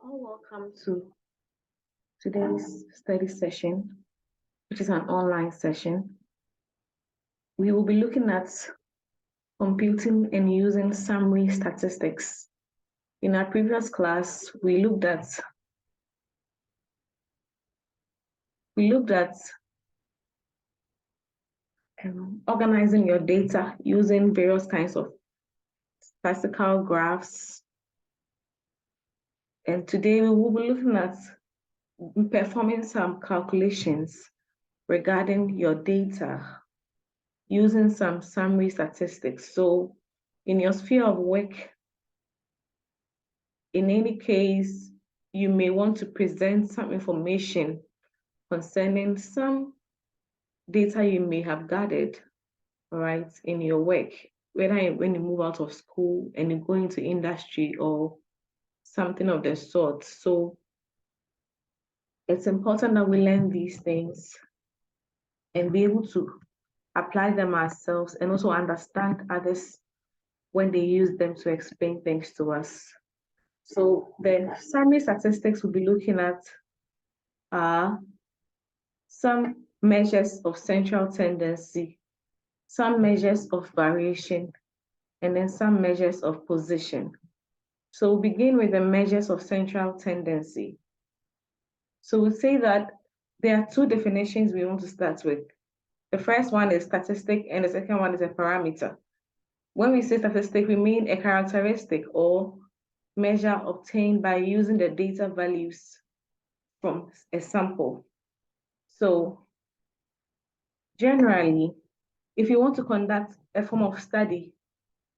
All welcome to today's study session, which is an online session. We will be looking at computing and using summary statistics. In our previous class, we looked at organizing your data using various kinds of statistical graphs. And today we will be looking at performing some calculations regarding your data using some summary statistics. So in your sphere of work, in any case, you may want to present some information concerning some data you may have gathered, right, in your work, whether when you move out of school and you go into industry or something of the sort. So it's important that we learn these things and be able to apply them ourselves and also understand others when they use them to explain things to us. So the summary statistics we'll be looking at are some measures of central tendency, some measures of variation, and then some measures of position. So we'll begin with the measures of central tendency. So we'll say that there are two definitions we want to start with. The first one is statistic, and the second one is a parameter. When we say statistic, we mean a characteristic or measure obtained by using the data values from a sample. So generally, if you want to conduct a form of study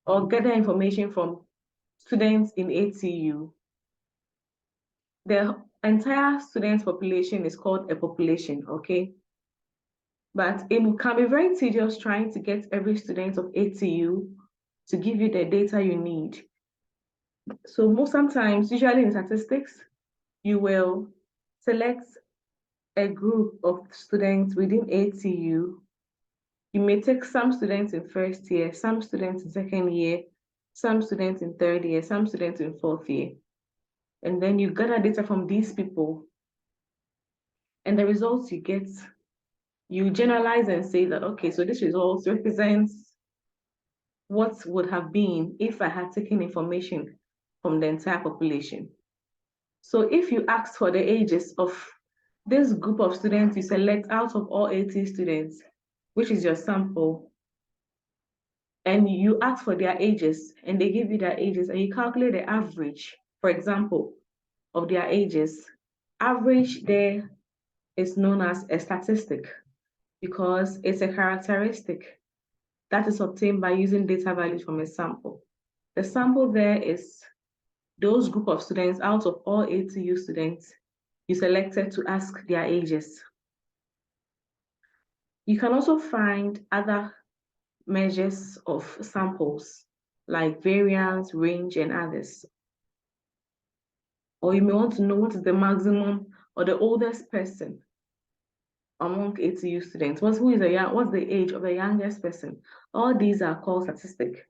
or gather information from students in ATU, the entire student population is called a population, okay? But it can be very tedious trying to get every student of ATU to give you the data you need. So sometimes, usually in statistics, you will select a group of students within ATU. You may take some students in first year, some students in second year, some students in third year, some students in fourth year. And then you gather data from these people. And the results you get, you generalize and say that, okay, so this result represents what would have been if I had taken information from the entire population. So if you ask for the ages of this group of students you select out of all 80 students, which is your sample, and you ask for their ages and they give you their ages and you calculate the average, for example, of their ages, average there is known as a statistic because it's a characteristic that is obtained by using data values from a sample. The sample there is those group of students out of all ATU students you selected to ask their ages. You can also find other measures of samples like variance, range, and others. Or you may want to know what is the maximum or the oldest person among ATU students. What's the age of the youngest person? All these are called statistics.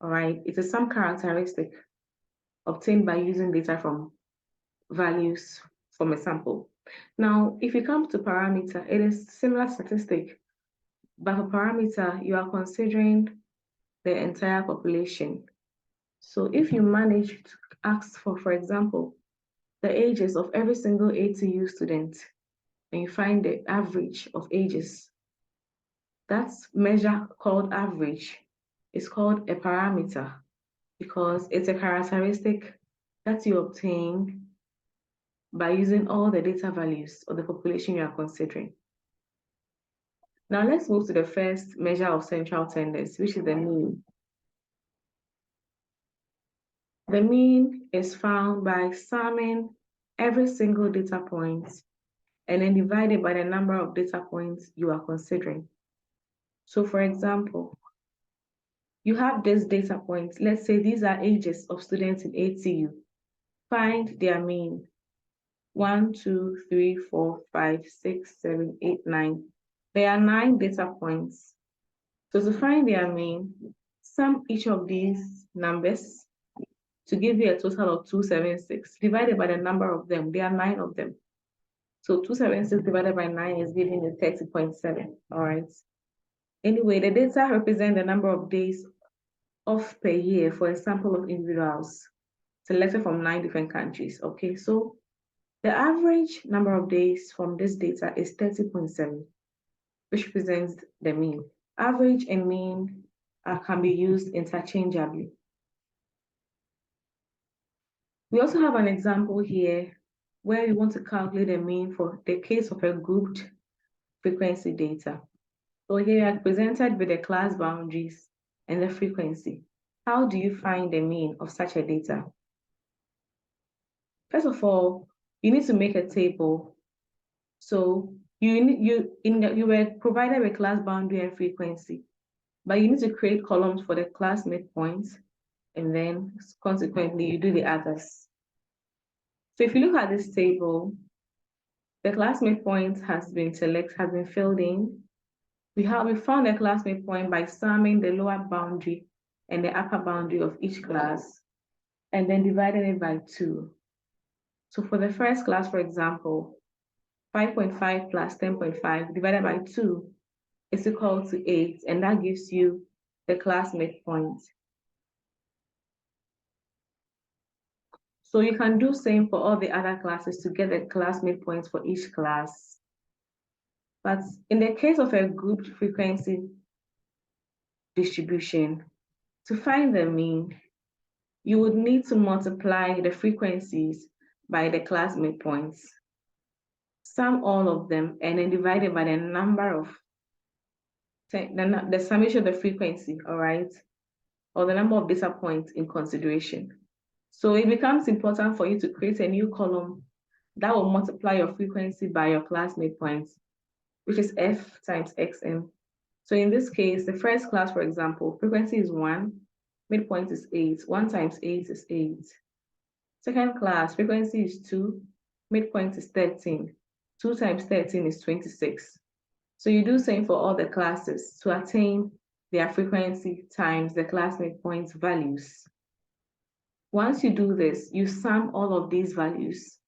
All right, it is some characteristic obtained by using data from values from a sample. Now, if you come to parameter, it is similar statistic, but for parameter, you are considering the entire population. So if you manage to ask for example, the ages of every single ATU student, and you find the average of ages, that measure called average is called a parameter because it's a characteristic that you obtain by using all the data values of the population you are considering. Now let's move to the first measure of central tendency, which is the mean. The mean is found by summing every single data point and then divided by the number of data points you are considering. So for example, you have this data point. Let's say these are ages of students in ATU. Find their mean. 1, 2, 3, 4, 5, 6, 7, 8, 9. There are 9 data points. So to find their mean, sum each of these numbers to give you a total of 276 divided by the number of them. There are 9 of them. So 276 divided by 9 is giving you 30.7. All right. Anyway, the data represent the number of days off per year for a sample of individuals selected from 9 different countries. Okay, so the average number of days from this data is 30.7, which represents the mean. Average and mean can be used interchangeably. We also have an example here where we want to calculate the mean for the case of a grouped frequency data. So here we are presented with the class boundaries and the frequency. How do you find the mean of such a data? First of all, you need to make a table. So you were provided with class boundary and frequency, but you need to create columns for the class midpoints, and then consequently you do the others. So if you look at this table, the class midpoint has been filled in. We found the class midpoint by summing the lower boundary and the upper boundary of each class, and then dividing it by 2. So for the first class, for example, 5.5 plus 10.5 divided by 2 is equal to 8, and that gives you the class midpoint. So you can do same for all the other classes to get the class midpoints for each class. But in the case of a grouped frequency distribution, to find the mean, you would need to multiply the frequencies by the class midpoints, sum all of them, and then divide it by the number of the summation of the frequency, all right, or the number of data points in consideration. So it becomes important for you to create a new column that will multiply your frequency by your class midpoints, which is F times XM. So in this case, the first class, for example, frequency is 1, midpoint is 8. 1 times 8 is 8. Second class, frequency is 2, midpoint is 13. 2 times 13 is 26. So you do same for all the classes to attain their frequency times the class midpoint values. Once you do this, you sum all of these values,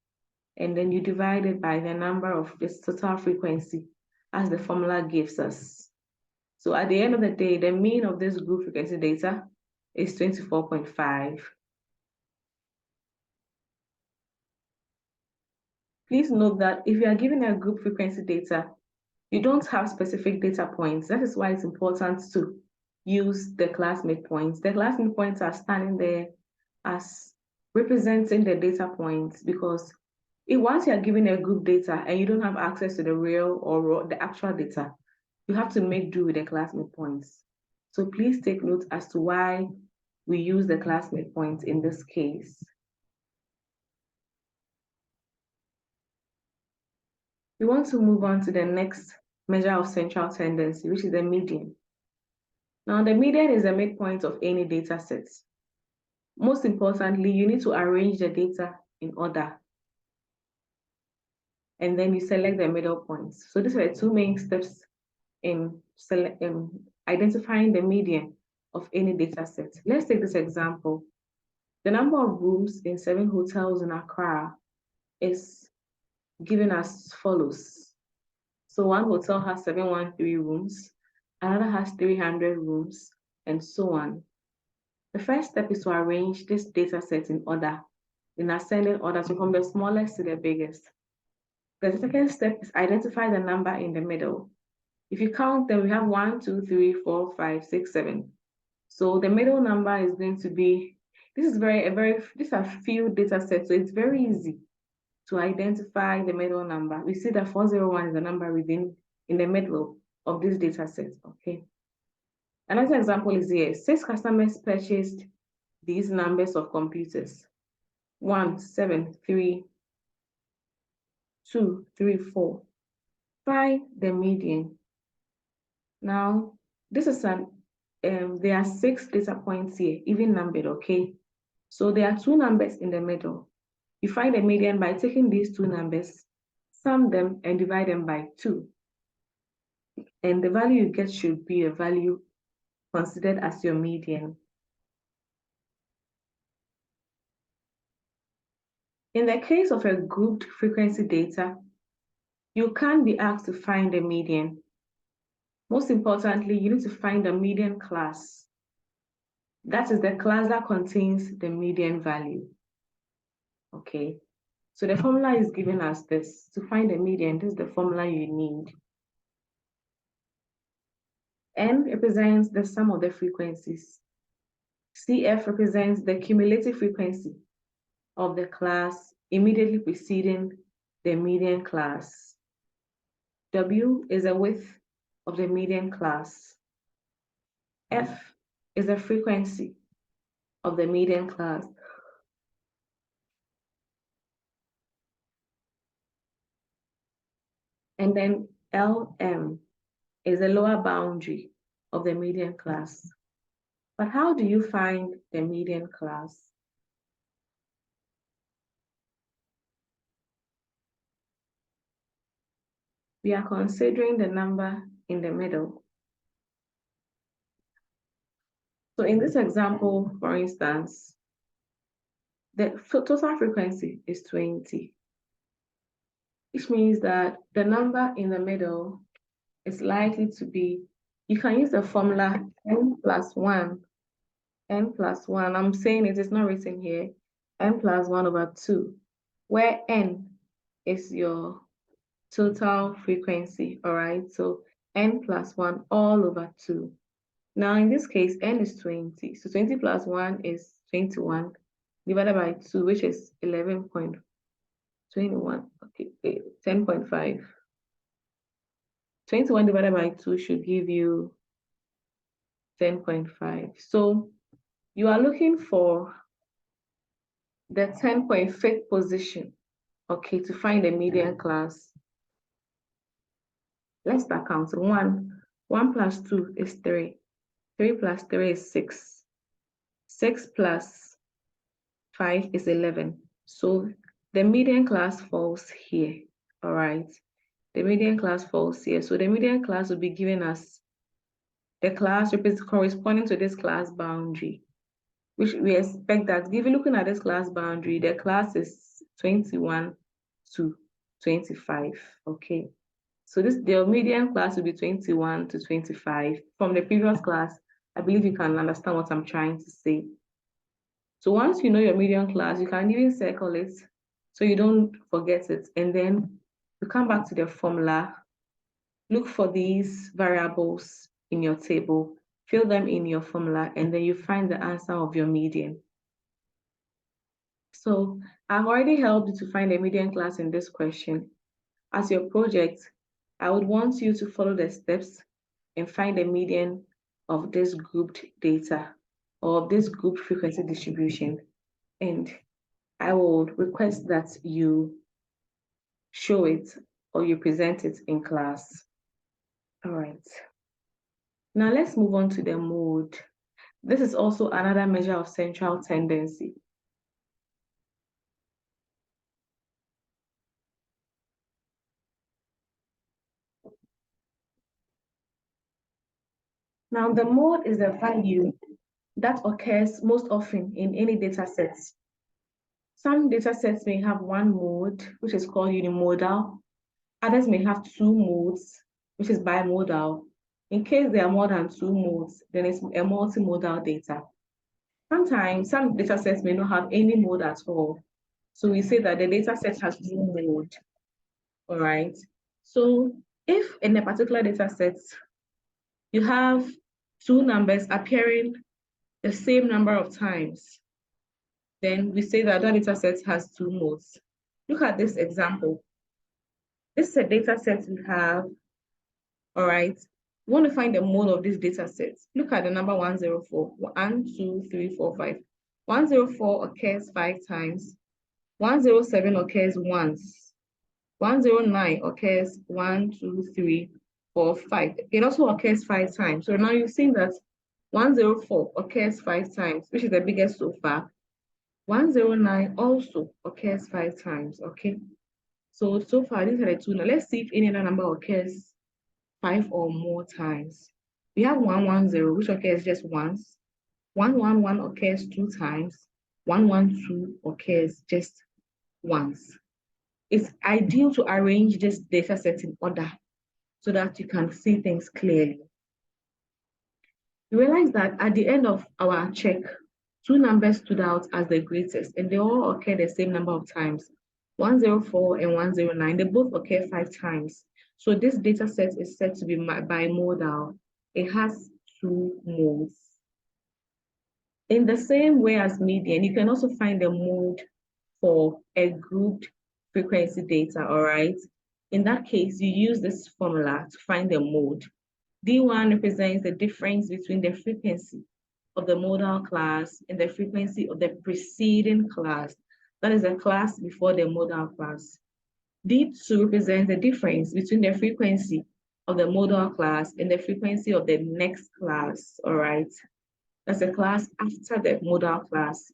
and then you divide it by the number of this total frequency as the formula gives us. So at the end of the day, the mean of this group frequency data is 24.5. Please note that if you are given a group frequency data, you don't have specific data points. That is why it's important to use the class midpoints. The class midpoints are standing there as representing the data points, because once you are given a group data and you don't have access to the real or the actual data, you have to make do with the class midpoints. So please take note as to why we use the class midpoints in this case. We want to move on to the next measure of central tendency, which is the median. Now, the median is the midpoint of any data set. Most importantly, you need to arrange the data in order, and then you select the middle points. So these are the 2 main steps in identifying the median of any data set. Let's take this example. The number of rooms in 7 hotels in Accra is given as follows. So one hotel has 713 rooms, another has 300 rooms, and so on. The first step is to arrange this data set in order, in ascending order, so from the smallest to the biggest. The second step is identify the number in the middle. If you count them, we have 1, 2, 3, 4, 5, 6, 7. So the middle number is going to be, these are few data sets, so it's very easy to identify the middle number. We see that 401 is the number in the middle of this data set, okay? Another example is here. 6 customers purchased these numbers of computers. 1, 7, 3, 2, 3, 4. Find the median. Now, this is there are 6 data points here, even numbered, okay? So there are 2 numbers in the middle. You find the median by taking these 2 numbers, sum them, and divide them by 2. And the value you get should be a value considered as your median. In the case of a grouped frequency data, you can be asked to find the median. Most importantly, you need to find the median class. That is the class that contains the median value. Okay, so the formula is giving us this. To find the median, this is the formula you need. N represents the sum of the frequencies. CF represents the cumulative frequency of the class immediately preceding the median class. W is the width of the median class. F is the frequency of the median class. And then LM is the lower boundary of the median class. But how do you find the median class? We are considering the number in the middle. So in this example, for instance, the total frequency is 20, which means that the number in the middle is likely to be, you can use the formula n plus 1. I'm saying it is not written here, n plus 1 over 2, where n is your total frequency, all right? So n plus 1 all over 2. Now in this case, n is 20. So 20 plus 1 is 21 divided by 2, which is 11.21, okay, 10.5. 21 divided by 2 should give you 10.5. So you are looking for the 10.5th position, okay, to find the median class. Let's start counting. 1 plus 2 is 3. 3 plus 3 is 6. 6 plus 5 is 11. So the median class falls here, all right? The median class falls here. So the median class will be giving us the class corresponding to this class boundary, which we expect that given looking at this class boundary, the class is 21 to 25, okay? So the median class will be 21 to 25. From the previous class, I believe you can understand what I'm trying to say. So once you know your median class, you can even circle it so you don't forget it. And then you come back to the formula, look for these variables in your table, fill them in your formula, and then you find the answer of your median. So I've already helped you to find the median class in this question. As your project, I would want you to follow the steps and find the median of this grouped data or this group frequency distribution. And I will request that you show it or you present it in class. All right. Now let's move on to the mode. This is also another measure of central tendency. Now the mode is the value that occurs most often in any data set. Some data sets may have one mode, which is called unimodal. Others may have two modes, which is bimodal. In case there are more than two modes, then it's a multimodal data. Sometimes some data sets may not have any mode at all. So we say that the data set has no mode, all right? So if in a particular data set, you have two numbers appearing the same number of times, then we say that that data set has two modes. Look at this example. This is a data set we have, all right? We want to find the mode of this data set. Look at the number 104. 1, 2, 3, 4, 5. 104 occurs 5 times. 107 occurs once. 109 occurs 1, 2, 3, 4, 5. It also occurs 5 times. So now you've seen that 104 occurs 5 times, which is the biggest so far. 109 also occurs 5 times, okay? So far, these are the two. Now let's see if any other number occurs 5 or more times. We have 110, which occurs just once. 111 occurs 2 times. 112 occurs just once. It's ideal to arrange this data set in order so that you can see things clearly. We realized that at the end of our check, two numbers stood out as the greatest, and they all occur the same number of times, 104 and 109. They both occur 5 times. So this data set is said to be bimodal. It has two modes. In the same way as median, you can also find the mode for a grouped frequency data, all right? In that case, you use this formula to find the mode. D1 represents the difference between the frequency of the modal class and the frequency of the preceding class. That is the class before the modal class. D2 represents the difference between the frequency of the modal class and the frequency of the next class, all right? That's the class after the modal class.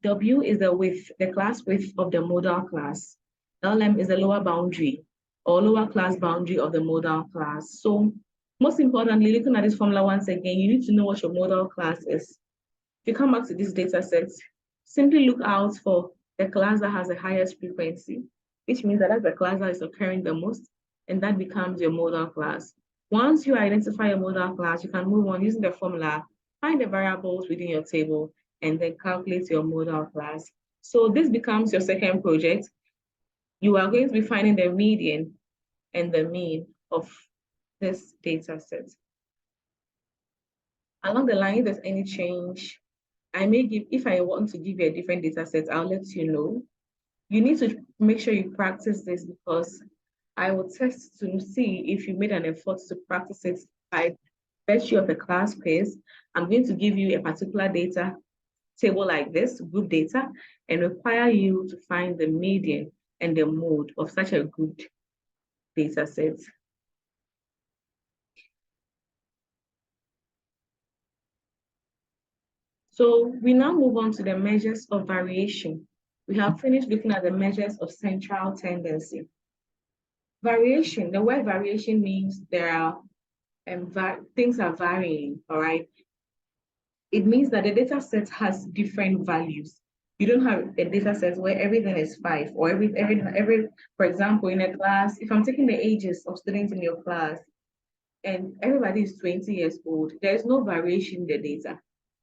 W is the width, the class width of the modal class. LM is the lower boundary or lower class boundary of the modal class. So most importantly, looking at this formula once again, you need to know what your modal class is. If you come back to this data set, simply look out for the class that has the highest frequency, which means that that's the class that is occurring the most, and that becomes your modal class. Once you identify your modal class, you can move on using the formula, find the variables within your table, and then calculate your modal class. So this becomes your second project. You are going to be finding the median and the mean of this data set. Along the line, if there's any change, I may give, if I want to give you a different data set, I'll let you know. You need to make sure you practice this because I will test to see if you made an effort to practice it by virtue of the class quiz. I'm going to give you a particular data table like this, group data, and require you to find the median and the mode of such a grouped data set. So we now move on to the measures of variation. We have finished looking at the measures of central tendency. Variation, the word variation means there are things are varying, all right? It means that the data set has different values. You don't have a data set where everything is 5 or for example, in a class, if I'm taking the ages of students in your class and everybody is 20 years old, there's no variation in the data.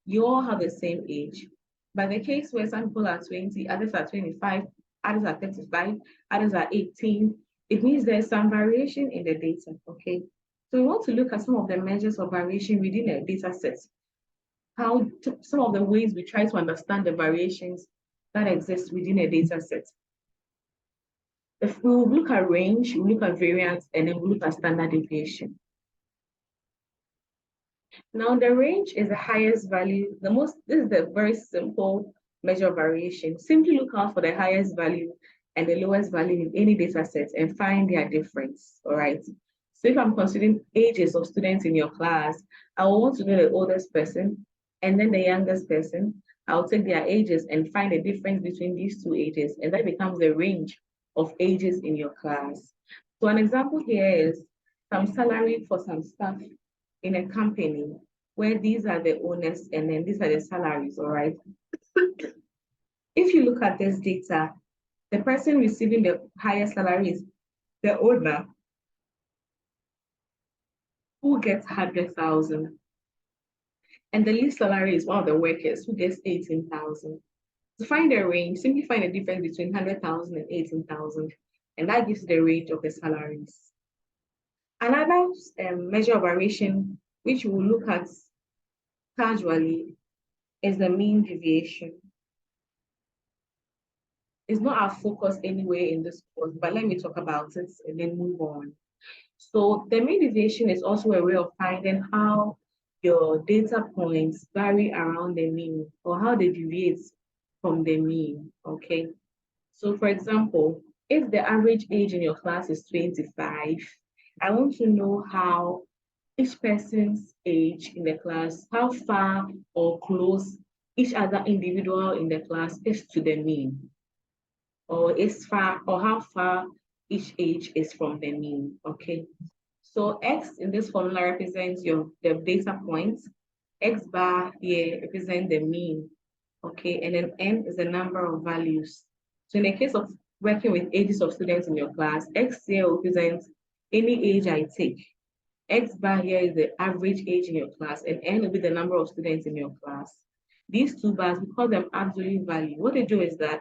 You all have the same age. But the case where some people are 20, others are 25, others are 35, others are 18, it means there's some variation in the data, okay? So we want to look at some of the measures of variation within a data set. Some of the ways we try to understand the variations that exist within a data set. If we will look at range, we'll look at variance, and then we'll look at standard deviation. Now, the range is the highest value. This is the very simple measure of variation. Simply look out for the highest value and the lowest value in any data set and find their difference, all right? So if I'm considering ages of students in your class, I will want to know the oldest person and then the youngest person. I'll take their ages and find the difference between these two ages, and that becomes the range of ages in your class. So an example here is some salary for some staff in a company where these are the owners and then these are the salaries, all right? If you look at this data, the person receiving the highest salary is the owner, who gets 100,000. And the least salary is one of the workers who gets 18,000. To find the range, simply find the difference between 100,000 and 18,000, and that gives the range of the salaries. Another measure of variation, which we'll look at casually, is the mean deviation. It's not our focus anyway in this course, but let me talk about it and then move on. So the mean deviation is also a way of finding how your data points vary around the mean or how they deviate from the mean, okay? So for example, if the average age in your class is 25, I want to know how each person's age in the class, how far or close each other individual in the class is to the mean, or how far each age is from the mean, okay? So X in this formula represents the data points. X bar here represents the mean, okay? And then N is the number of values. So in the case of working with ages of students in your class. X here represents any age I take. X bar here is the average age in your class, and N will be the number of students in your class. These two bars, we call them absolute value. What they do is that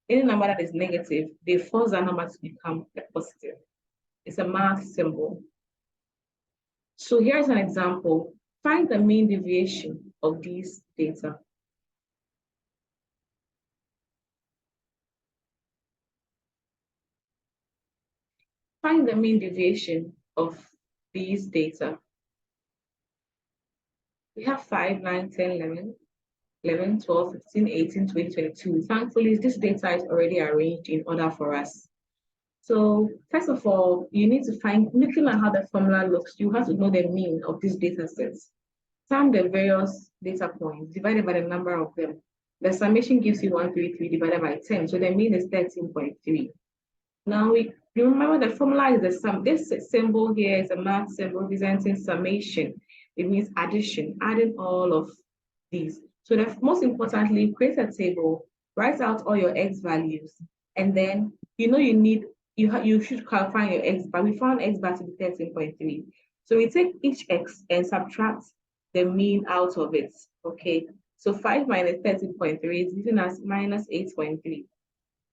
any number that is negative, they force that number to become a positive. It's a math symbol. So here's an example. Find the mean deviation of these data. Find the mean deviation of these data. We have 5, 9, 10, 11, 11, 12, 15, 18, 20, 22. Thankfully, this data is already arranged in order for us. So first of all, you need to find, looking at how the formula looks, you have to know the mean of these data sets. Sum the various data points divided by the number of them. The summation gives you 133 divided by 10. So the mean is 13.3. Now you remember the formula is the sum. This symbol here is a math symbol representing summation. It means addition, adding all of these. So most importantly, create a table, write out all your X values, and then you should find your X bar. We found X bar to be 13.3. So we take each X and subtract the mean out of it. Okay. So 5 minus 13.3 is giving us minus 8.3.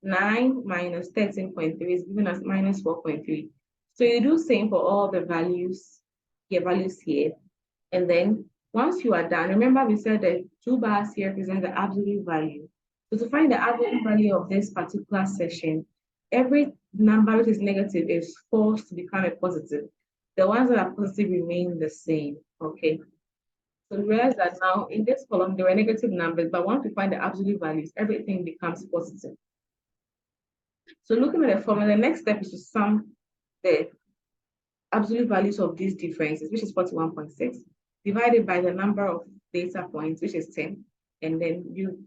9 minus 13.3 is giving us minus 4.3. So you do same for all the values here. And then once you are done, remember we said that two bars here represent the absolute value. So to find the absolute value of this particular section, every number which is negative is forced to become a positive. The ones that are positive remain the same, okay? So realize that now in this column, there were negative numbers, but once we find the absolute values, everything becomes positive. So looking at the formula, the next step is to sum the absolute values of these differences, which is 41.6, divided by the number of data points, which is 10. And then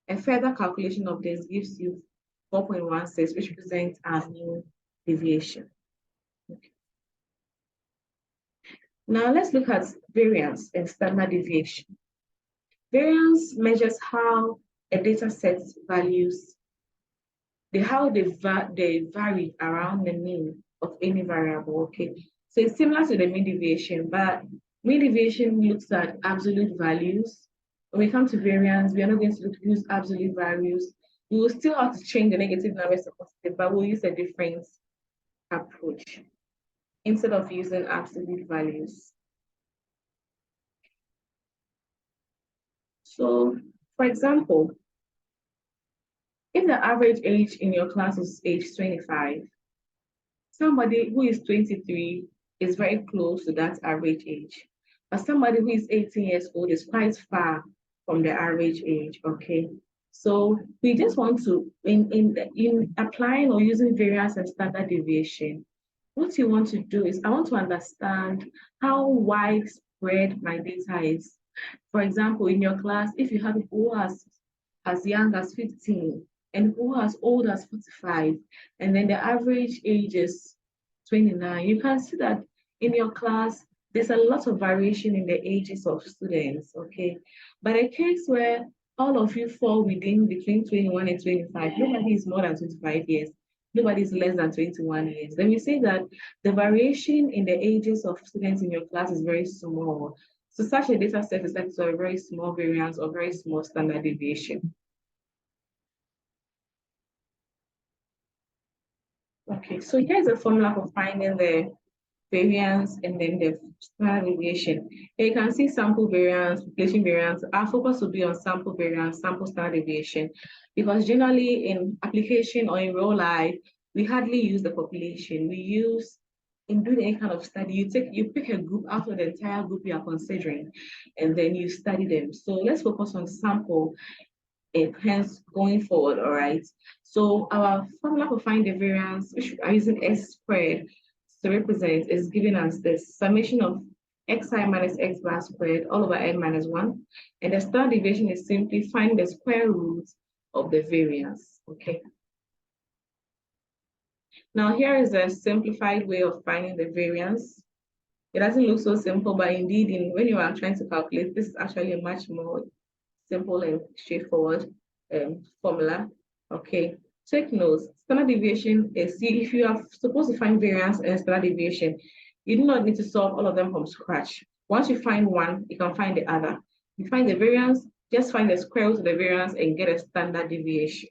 a further calculation of this gives you 4.16, which represents our mean deviation. Okay. Now let's look at variance and standard deviation. Variance measures how a data set's values how they vary around the mean of any variable, okay? So it's similar to the mean deviation, but mean deviation looks at absolute values. When we come to variance, we are not going to use absolute values. We will still have to change the negative numbers to positive, but we'll use a different approach instead of using absolute values. So, for example, if the average age in your class is age 25, somebody who is 23 is very close to that average age. But somebody who is 18 years old is quite far from the average age, okay? So we just want to, in applying or using variance and standard deviation, what you want to do is I want to understand how widespread my data is. For example, in your class, if you have who as young as 15 and who as old as 45, and then the average age is 29, you can see that in your class, there's a lot of variation in the ages of students, okay? But a case where all of you fall within between 21 and 25, nobody is more than 25 years, nobody is less than 21 years. Then you say that the variation in the ages of students in your class is very small. So such a data set is like a very small variance or very small standard deviation. Okay, so here's a formula for finding the variance and then the standard deviation. Here you can see sample variance, population variance. Our focus will be on sample variance, sample standard deviation, because generally in application or in real life, we hardly use the population. We use, in doing any kind of study, you pick a group out of the entire group you are considering, and then you study them. So let's focus on sample hence going forward, all right? So our formula for finding the variance, which we are using S squared to represent, is giving us the summation of xi minus x bar squared all over n minus 1. And the standard deviation is simply finding the square root of the variance, okay? Now here is a simplified way of finding the variance. It doesn't look so simple, but indeed, when you are trying to calculate, this is actually a much more simple and straightforward formula. Okay, Take notes. Standard deviation is, see, if you are supposed to find variance and standard deviation, you do not need to solve all of them from scratch. Once you find one, you can find the other. You find the variance, just find the square root of the variance and get a standard deviation.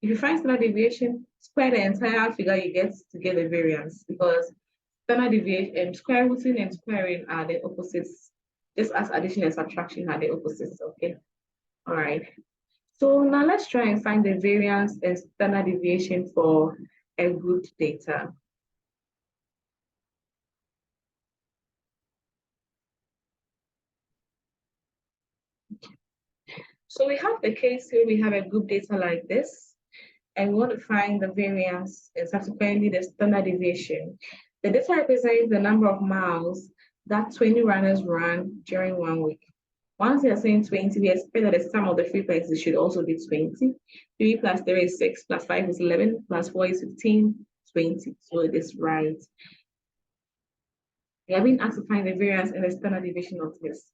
If you find standard deviation, square the entire figure you get to get the variance, because standard deviation, square rooting and squaring are the opposites, just as addition and subtraction are the opposites, okay? All right. So now let's try and find the variance and standard deviation for a grouped data. So we have the case where we have a group data like this, and we want to find the variance and subsequently the standard deviation. The data represents the number of miles that 20 runners run during 1 week. Once they are saying 20, we expect that the sum of the frequencies should also be 20. 3 plus 3 is 6, plus 5 is 11, plus 4 is 15, 20. So it is right. We have been asked to find the variance and the standard deviation of this.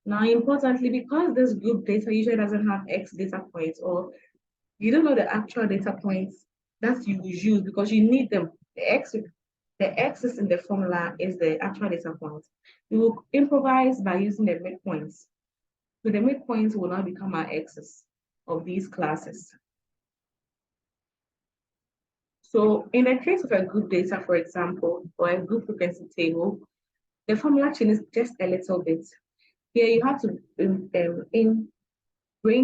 Now, importantly, because this group data usually doesn't have X data points, or you don't know the actual data points that you will use because you need them. The X is in the formula is the actual data point. We will improvise by using the midpoints. So the midpoints will now become our X's of these classes. So in the case of a group data, for example, or a group frequency table, the formula changes just a little bit. Here you have to bring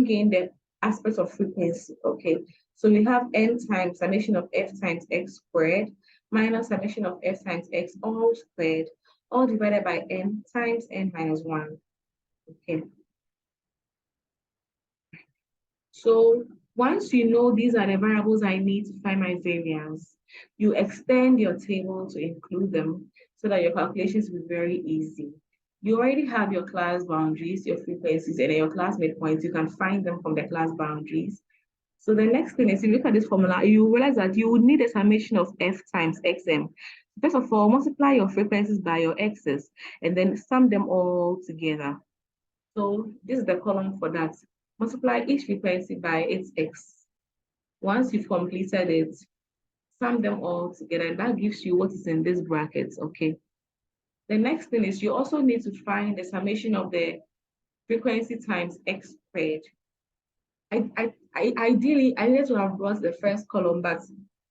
in the aspects of frequency, okay? So we have n times summation of f times x squared minus summation of f times x all squared, all divided by n times n minus 1, okay? So once you know these are the variables I need to find my variance, you extend your table to include them so that your calculations will be very easy. You already have your class boundaries, your frequencies, and your class midpoints. You can find them from the class boundaries. So the next thing is, if you look at this formula, you realize that you would need a summation of f times xm. First of all, multiply your frequencies by your x's, and then sum them all together. So this is the column for that. Multiply each frequency by its x. Once you've completed it, sum them all together, and that gives you what is in this bracket, okay? The next thing is you also need to find the summation of the frequency times x squared. Ideally, I need to have brought the first column, but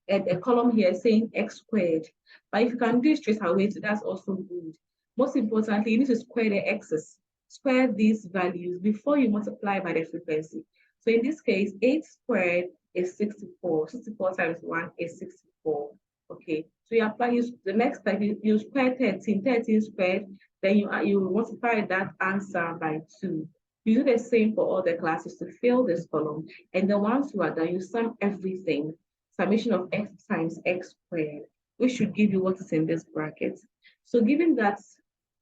a column here saying x squared. But if you can do it straight away, so that's also good. Most importantly, you need to square the x's. Square these values before you multiply by the frequency. So in this case, 8 squared is 64. 64 times 1 is 64. Okay, so you apply the next step, you square 13, 13 squared, then you multiply that answer by 2. You do the same for all the classes to fill this column. And then once you are done, you sum everything, summation of x times x squared, which should give you what is in this bracket. So given that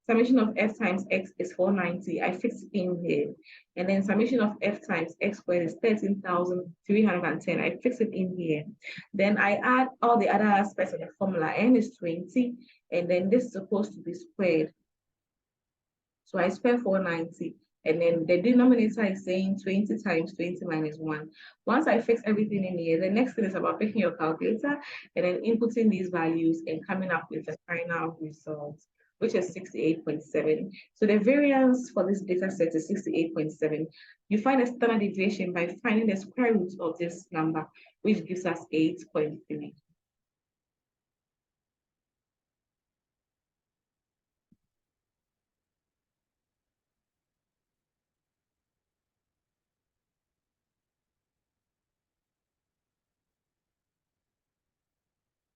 summation of f times x is 490, I fix it in here. And then summation of f times x squared is 13,310. I fix it in here. Then I add all the other aspects of the formula. N is 20, and then this is supposed to be squared. So I square 490. And then the denominator is saying 20 times 20 minus 1. Once I fix everything in here, the next thing is about picking your calculator and then inputting these values and coming up with the final result, which is 68.7. So the variance for this data set is 68.7. You find a standard deviation by finding the square root of this number, which gives us 8.3.